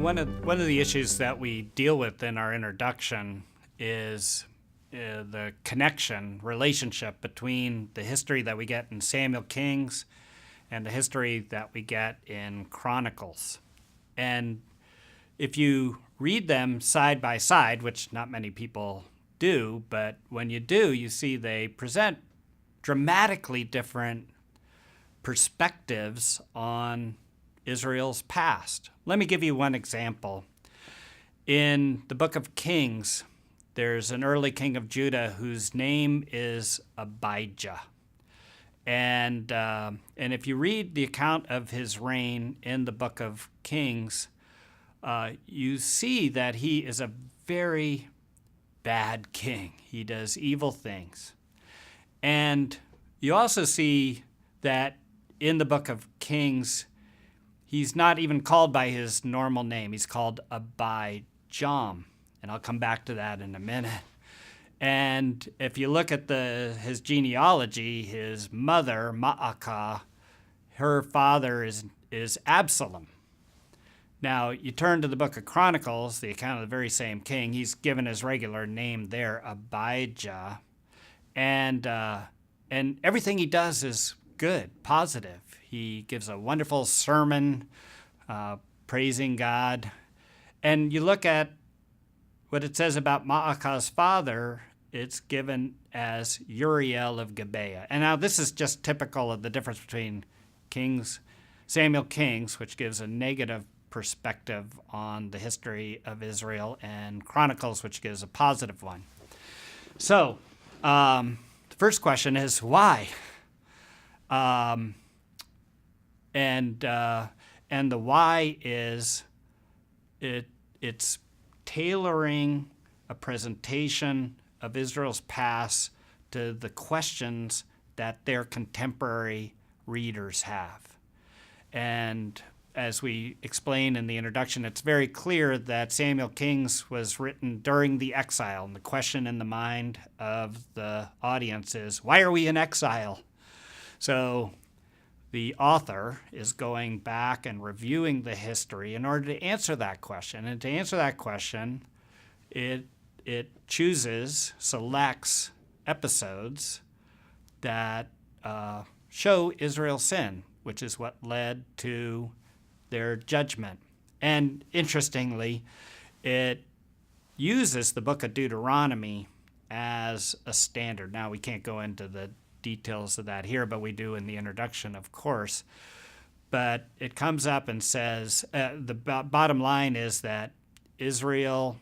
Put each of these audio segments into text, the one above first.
one of the issues that we deal with in our introduction is the relationship between the history that we get in Samuel Kings and the history that we get in Chronicles. And if you read them side by side, which not many people do, but when you do, you see they present dramatically different perspectives on Israel's past. Let me give you one example. In the book of Kings, there's an early king of Judah whose name is Abijah. And if you read the account of his reign in the book of Kings, you see that he is a very bad king. He does evil things. And you also see that in the book of Kings, he's not even called by his normal name. He's called Abijam. And I'll come back to that in a minute. And if you look at his genealogy, his mother, Ma'akah, her father is Absalom. Now, you turn to the book of Chronicles, the account of the very same king. He's given his regular name there, Abijah. And everything he does is good, positive. He gives a wonderful sermon praising God. And you look at what it says about Ma'akah's father, it's given as Uriel of Gibeah. And now this is just typical of the difference between Samuel Kings, which gives a negative perspective on the history of Israel, and Chronicles, which gives a positive one. So the first question is why? And the why is it's tailoring a presentation of Israel's past to the questions that their contemporary readers have. And as we explain in the introduction, it's very clear that Samuel Kings was written during the exile. And the question in the mind of the audience is, why are we in exile? So the author is going back and reviewing the history in order to answer that question. And to answer that question, it selects episodes that show Israel's sin, which is what led to their judgment. And interestingly, it uses the book of Deuteronomy as a standard. Now, we can't go into the details of that here, but we do in the introduction, of course. But it comes up and says, the bottom line is that Israel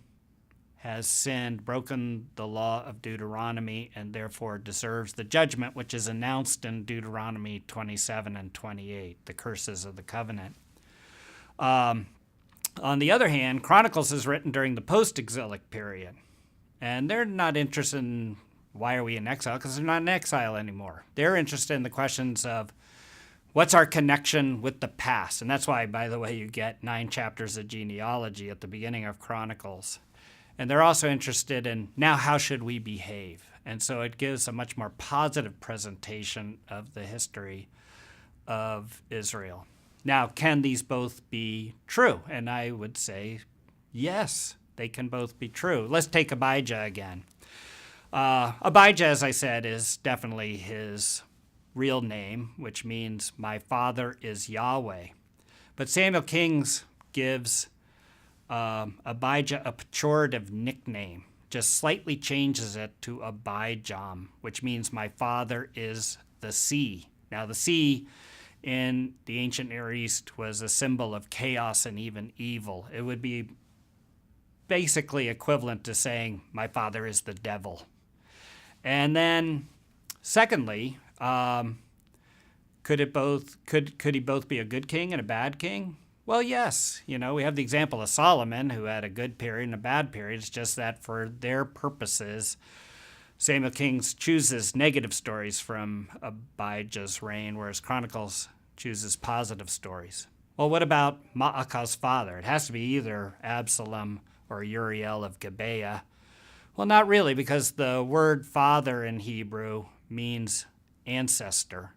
has sinned, broken the law of Deuteronomy, and therefore deserves the judgment, which is announced in Deuteronomy 27 and 28, the curses of the covenant. On the other hand, Chronicles is written during the post-exilic period, and they're not interested in why are we in exile, because they're not in exile anymore. They're interested in the questions of what's our connection with the past, and that's why, by the way, you get 9 chapters of genealogy at the beginning of Chronicles. And they're also interested in, now how should we behave? And so it gives a much more positive presentation of the history of Israel. Now, can these both be true? And I would say, yes, they can both be true. Let's take Abijah again. Abijah, as I said, is definitely his real name, which means my father is Yahweh. But Samuel Kings gives Abijah a pejorative nickname, just slightly changes it to Abijam, which means my father is the sea. Now, the sea in the ancient Near East was a symbol of chaos and even evil. It would be basically equivalent to saying my father is the devil. And then, secondly, could he both be a good king and a bad king? Well, yes. We have the example of Solomon, who had a good period and a bad period. It's just that for their purposes, Samuel Kings chooses negative stories from Abijah's reign, whereas Chronicles chooses positive stories. Well, what about Ma'akah's father? It has to be either Absalom or Uriel of Gibeah. Well, not really, because the word father in Hebrew means ancestor.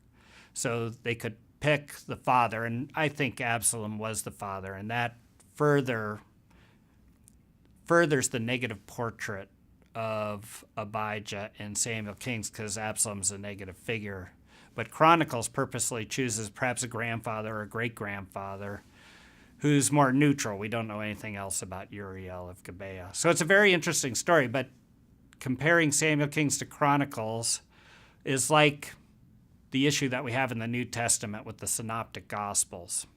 So they could pick the father, and I think Absalom was the father, and that furthers the negative portrait of Abijah in Samuel Kings, because Absalom's a negative figure. But Chronicles purposely chooses perhaps a grandfather or a great-grandfather who's more neutral. We don't know anything else about Uriel of Gibeah. So it's a very interesting story, but comparing Samuel Kings to Chronicles is like the issue that we have in the New Testament with the Synoptic Gospels,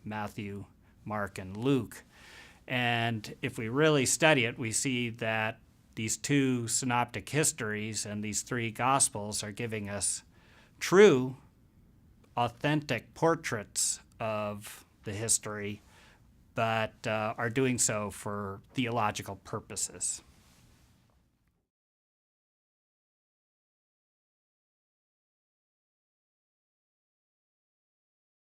Matthew, Mark, and Luke. And if we really study it, we see that these two synoptic histories and these three Gospels are giving us true, authentic portraits of the history, but are doing so for theological purposes.